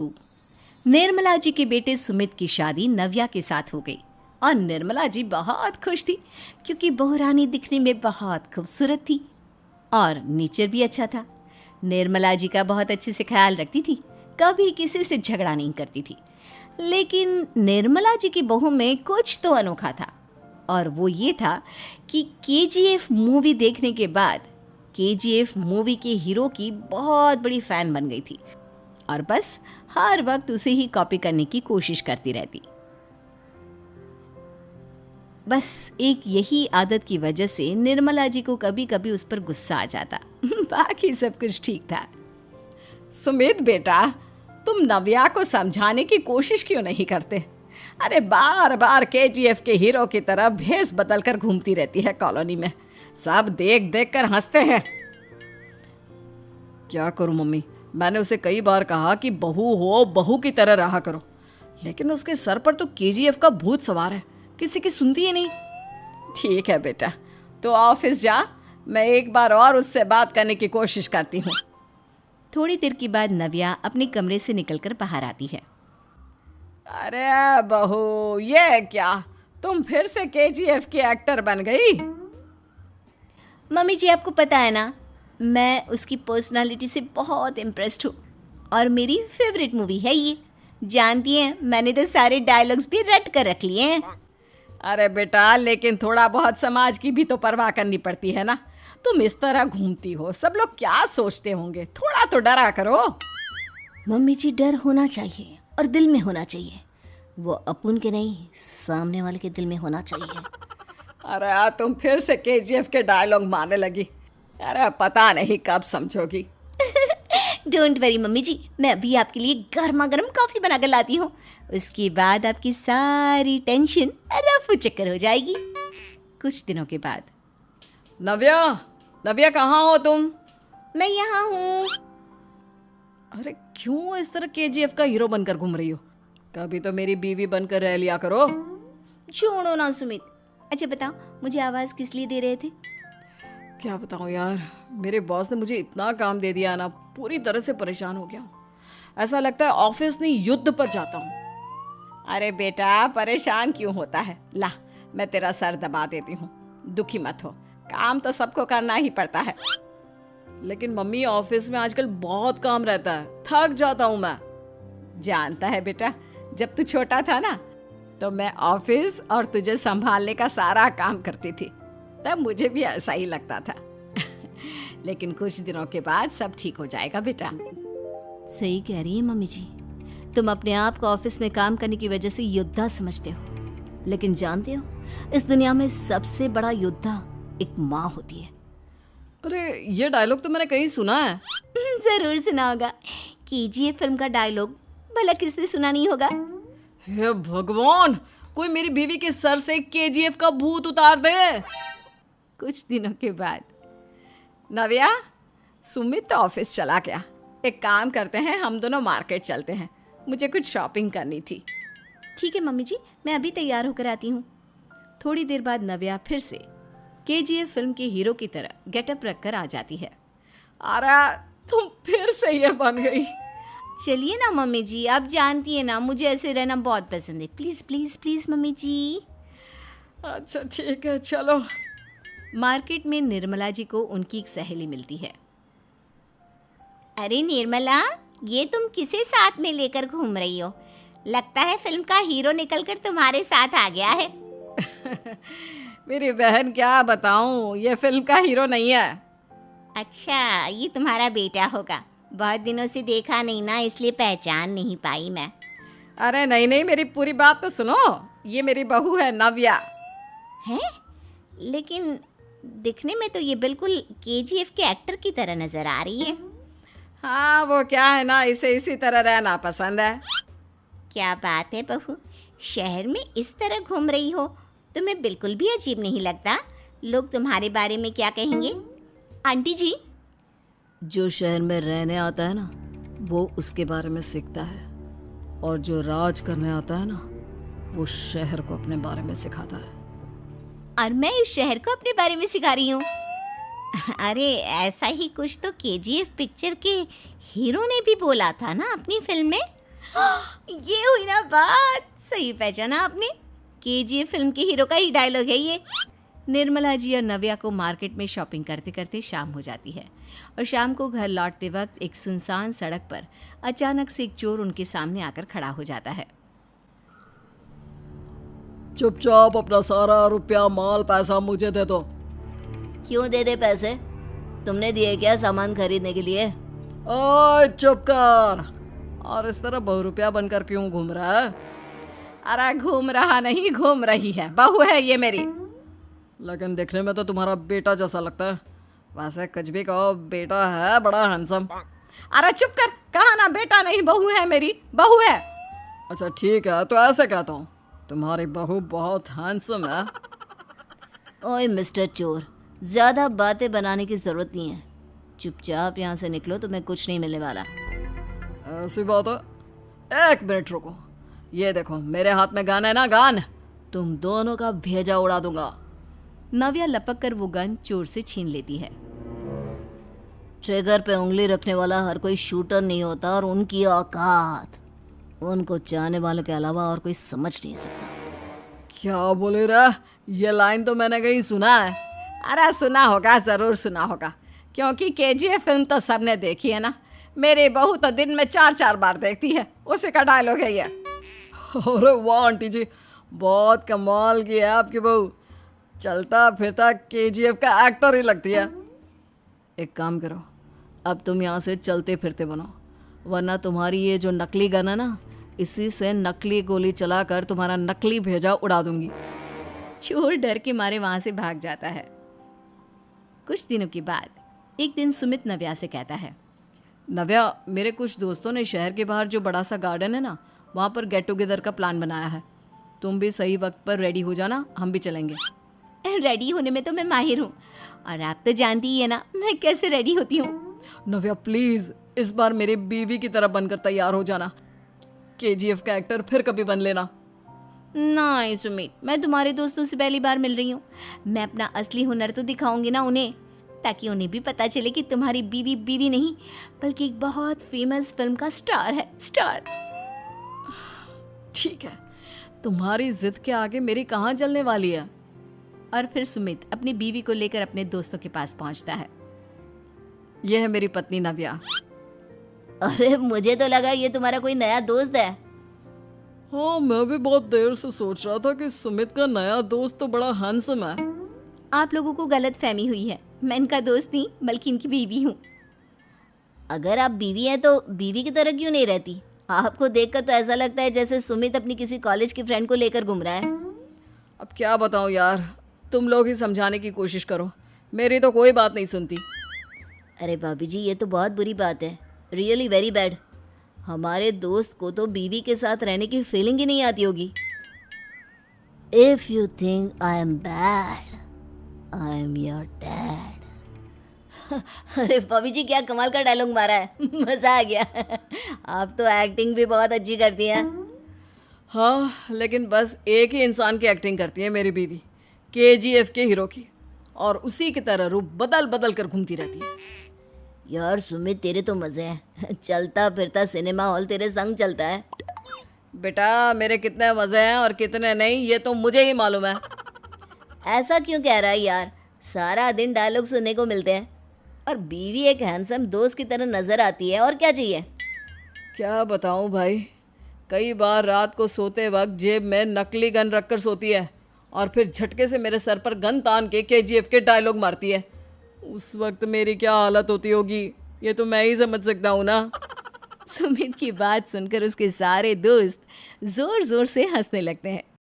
निर्मला जी के बेटे सुमित की शादी नव्या के साथ हो गई और निर्मला जी बहुत खुश थी क्योंकि बहू रानी दिखने में बहुत खूबसूरत थी और नेचर भी अच्छा था। निर्मला जी का बहुत अच्छे से ख्याल रखती थी, कभी किसी से झगड़ा नहीं करती थी। लेकिन निर्मला जी की बहू में कुछ तो अनोखा था और वो ये था कि केजीएफ मूवी देखने के बाद केजीएफ मूवी के हीरो की बहुत बड़ी फ़ैन बन गई थी और बस हर वक्त उसे ही कॉपी करने की कोशिश करती रहती। बस एक यही आदत की वजह से निर्मला जी को कभी कभी उस पर गुस्सा आ जाता। बाकी सब कुछ ठीक था। सुमित बेटा, तुम नव्या को समझाने की कोशिश क्यों नहीं करते? अरे बार बार केजीएफ के हीरो की तरह भेस बदल कर घूमती रहती है कॉलोनी में। सब देख देख कर हंसते हैं। क्या करूं मम्मी, मैंने उसे कई बार कहा कि बहू हो, बहू की तरह रहा करो, लेकिन उसके सर पर तो केजीएफ का भूत सवार है, किसी की सुनती ही नहीं। ठीक है बेटा, तो ऑफिस जा, मैं एक बार और उससे बात करने की कोशिश करती हूँ। थोड़ी देर के बाद नव्या अपने कमरे से निकलकर बाहर आती है। अरे बहू, ये क्या, तुम फिर से केजीएफ की एक्टर बन गई? मम्मी जी, आपको पता है ना, मैं उसकी पर्सनालिटी से बहुत इम्प्रेस्ड हूँ और मेरी फेवरेट मूवी है ये। जानती हैं, मैंने तो सारे डायलॉग्स भी रट कर रख लिए हैं। अरे बेटा, लेकिन थोड़ा बहुत समाज की भी तो परवाह करनी पड़ती है ना। तुम इस तरह घूमती हो, सब लोग क्या सोचते होंगे, थोड़ा तो डरा करो। मम्मी जी, डर होना चाहिए और दिल में होना चाहिए, वो अपन के नहीं, सामने वाले के दिल में होना चाहिए। अरे तुम फिर से केजीएफ के डायलॉग मारने लगी। अरे पता नहीं कब समझोगी। डोंट वरी मम्मी जी, मैं अभी आपके लिए गर्मा गर्म कॉफ़ी बना कर लाती हूँ। उसके बाद आपकी सारी टेंशन रफू चक्कर हो जाएगी। कुछ दिनों के बाद। नव्या, नव्या कहाँ हो तुम? मैं यहाँ हूँ। अरे क्यों इस तरह केजीएफ का हीरो बनकर घूम रही हो? कभी तो मेरी बीवी बनकर रह लिया करो। छोड़ो ना सुमित। अच्छा बताओ, मुझे आवाज़ किस लिए दे रहे थे? क्या बताऊँ यार, मेरे बॉस ने मुझे इतना काम दे दिया ना, पूरी तरह से परेशान हो गया हूँ। ऐसा लगता है ऑफिस नहीं, युद्ध पर जाता हूँ। अरे बेटा, परेशान क्यों होता है? ला, मैं तेरा सर दबा देती हूँ, दुखी मत हो, काम तो सबको करना ही पड़ता है। लेकिन मम्मी, ऑफिस में आजकल बहुत काम रहता है, थक जाता हूँ मैं। जानता है बेटा, जब तू छोटा था ना, तो मैं ऑफिस और तुझे संभालने का सारा काम करती थी, तब मुझे भी ऐसा ही लगता था। लेकिन कुछ दिनों के बाद सब ठीक हो जाएगा बेटा। सही कह रही है मम्मी जी, तुम अपने आप को ऑफिस में काम करने की वजह से योद्धा समझते हो, लेकिन जानते हो, इस दुनिया में सबसे बड़ा योद्धा एक माँ होती है। अरे ये डायलॉग तो मैंने कहीं सुना है। जरूर सुना होगा, केजीएफ फिल्म का डायलॉग, भला किसने सुना नहीं होगा। हे भगवान, कोई मेरी बीवी के सर से केजीएफ का भूत उतार दे। कुछ दिनों के बाद। नव्या, सुमित तो ऑफिस चला गया, एक काम करते हैं, हम दोनों मार्केट चलते हैं, मुझे कुछ शॉपिंग करनी थी। ठीक है मम्मी जी, मैं अभी तैयार होकर आती हूँ। थोड़ी देर बाद नव्या फिर से केजीएफ फिल्म के हीरो की तरह गेटअप रखकर आ जाती है। अरे तुम फिर से ये बन गई। चलिए ना मम्मी जी, आप जानती है ना, मुझे ऐसे रहना बहुत पसंद है। प्लीज़ प्लीज़ प्लीज़ मम्मी जी। अच्छा ठीक है, चलो। मार्केट में निर्मला जी को उनकी एक सहेली मिलती है। अरे निर्मला, ये तुम किसे साथ में लेकर घूम रही हो? लगता है फिल्म का हीरो निकलकर तुम्हारे साथ आ गया है। मेरी बहन, क्या बताऊं, ये फिल्म का हीरो नहीं है। अच्छा, ये तुम्हारा बेटा होगा, बहुत दिनों से देखा नहीं ना, इसलिए पहचान नहीं पाई मैं। अरे नहीं नहीं, मेरी पूरी बात तो सुनो, ये मेरी बहू है नव्या। है? लेकिन दिखने में तो ये बिल्कुल केजीएफ के एक्टर की तरह नजर आ रही है। हाँ, वो क्या है ना, इसे इसी तरह रहना पसंद है। क्या बात है बहू, शहर में इस तरह घूम रही हो, तुम्हें बिल्कुल भी अजीब नहीं लगता? लोग तुम्हारे बारे में क्या कहेंगे? आंटी जी, जो शहर में रहने आता है ना, वो उसके बारे में सीखता है, और जो राज करने आता है ना, वो शहर को अपने बारे में सिखाता है। और मैं इस शहर को अपने बारे में सिखा रही हूँ। अरे ऐसा ही कुछ तो केजीएफ पिक्चर के हीरो ने भी बोला था ना अपनी फिल्म में। ये हुई ना बात, सही पहचाना आपने, केजीएफ फिल्म के हीरो का ही डायलॉग है ये। निर्मला जी और नव्या को मार्केट में शॉपिंग करते करते शाम हो जाती है और शाम को घर लौटते वक्त एक सुनसान सड़क पर अचानक से एक चोर उनके सामने आकर खड़ा हो जाता है। चुपचाप अपना सारा रुपया माल पैसा मुझे दे दो। क्यों दे दे पैसे? तुमने दिए क्या सामान खरीदने के लिए? ओए चुप कर। और इस तरह बहुरुपया बनकर क्यों घूम रहा है? अरे घूम रहा नहीं, घूम रही है, बहू है ये मेरी। लेकिन देखने में तो तुम्हारा बेटा जैसा लगता है। वैसे कुछ भी कहो, बेटा है बड़ा हैंडसम। अरे चुप कर, कहा ना बेटा नहीं बहू है मेरी, बहू है। अच्छा ठीक है, तो ऐसे कहता हूँ, तुम्हारी बहू बहुत हैंडसम है। ओए मिस्टर चोर, ज़्यादा बातें बनाने की ज़रूरत नहीं है, चुपचाप यहाँ से निकलो, तुम्हें कुछ नहीं मिलने वाला। ऐसी बात है? एक मिनट रुको, ये देखो मेरे हाथ में गन है ना, गन, तुम दोनों का भेजा उड़ा दूंगा। नव्या लपक कर वो गन चोर से छीन लेती है। ट्रिगर पे उंगली रखने वाला हर कोई शूटर नहीं होता, और उनकी औकात उनको चाहने वालों के अलावा और कोई समझ नहीं सकता। क्या बोले रे? ये लाइन तो मैंने कहीं सुना है। अरे सुना होगा, ज़रूर सुना होगा, क्योंकि केजीएफ फिल्म तो सबने देखी है ना। मेरी बहू तो दिन में 4-4 बार देखती है, उसी का डायलॉग है ये। अरे वाह आंटी जी, बहुत कमाल की है आपकी बहू, चलता फिरता केजीएफ का एक्टर ही लगती है। एक काम करो, अब तुम यहाँ से चलते फिरते बनो, वरना तुम्हारी ये जो नकली गन है ना, इसी से नकली गोली चलाकर तुम्हारा नकली भेजा उड़ा दूंगी। चोर डर के मारे वहां से भाग जाता है। कुछ दिनों के बाद एक दिन सुमित नव्या से कहता है, नव्या, मेरे कुछ दोस्तों ने शहर के बाहर जो बड़ा सा गार्डन है ना, वहाँ पर गेट टुगेदर का प्लान बनाया है। तुम भी सही वक्त पर रेडी हो जाना, हम भी चलेंगे। रेडी होने में तो मैं माहिर हूँ, और आप तो जानती ही है ना मैं कैसे रेडी होती हूँ। नव्या प्लीज, इस बार मेरी बीवी की तरह बनकर तैयार हो जाना। केजीएफ का एक्टर फिर कभी बन लेना। नहीं सुमित, मैं तुम्हारे दोस्तों से पहली बार मिल रही हूँ, मैं अपना असली हुनर तो दिखाऊंगी ना उन्हें, ताकि उन्हें भी पता चले कि तुम्हारी बीवी बीवी नहीं बल्कि एक बहुत फेमस फिल्म का स्टार है, स्टार। ठीक है, तुम्हारी जिद के आगे मेरी कहाँ जलने वाली है। और फिर सुमित अपनी बीवी को लेकर अपने दोस्तों के पास पहुंचता है। यह है मेरी पत्नी नव्या। अरे मुझे तो लगा ये तुम्हारा कोई नया दोस्त है। हाँ, मैं भी बहुत देर से सोच रहा था कि सुमित का नया दोस्त तो बड़ा हैंडसम है। आप लोगों को गलत फहमी हुई है, मैं इनका दोस्त नहीं बल्कि इनकी बीवी हूँ। अगर आप बीवी हैं तो बीवी की तरह क्यों नहीं रहती? आपको देखकर तो ऐसा लगता है जैसे सुमित अपनी किसी कॉलेज की फ्रेंड को लेकर घूम रहा है। अब क्या बताऊँ यार, तुम लोग ही समझाने की कोशिश करो, मेरी तो कोई बात नहीं सुनती। अरे भाभी जी, ये तो बहुत बुरी बात है, रियली वेरी बैड। हमारे दोस्त को तो बीवी के साथ रहने की फीलिंग ही नहीं आती होगी। If you think I am bad, I am your dad. अरे भाभी जी, क्या कमाल का डायलॉग मारा है, मजा आ गया। आप तो एक्टिंग भी बहुत अच्छी करती हैं। हाँ, लेकिन बस एक ही इंसान की एक्टिंग करती है मेरी बीवी, केजीएफ के हीरो की, और उसी की तरह रूप बदल बदल कर घूमती रहती है। यार सुमित, तेरे तो मजे हैं, चलता फिरता सिनेमा हॉल तेरे संग चलता है। बेटा, मेरे कितने मज़े हैं और कितने नहीं ये तो मुझे ही मालूम है। ऐसा क्यों कह रहा है यार, सारा दिन डायलॉग सुनने को मिलते हैं, और बीवी एक हैंडसम दोस्त की तरह नजर आती है, और क्या चाहिए। क्या बताऊं भाई, कई बार रात को सोते वक्त जेब में नकली गन रखकर सोती है और फिर झटके से मेरे सर पर गन तान के केजीएफ के डायलॉग मारती है। उस वक्त मेरी क्या हालत होती होगी ये तो मैं ही समझ सकता हूँ ना। सुमित की बात सुनकर उसके सारे दोस्त जोर जोर से हंसने लगते हैं।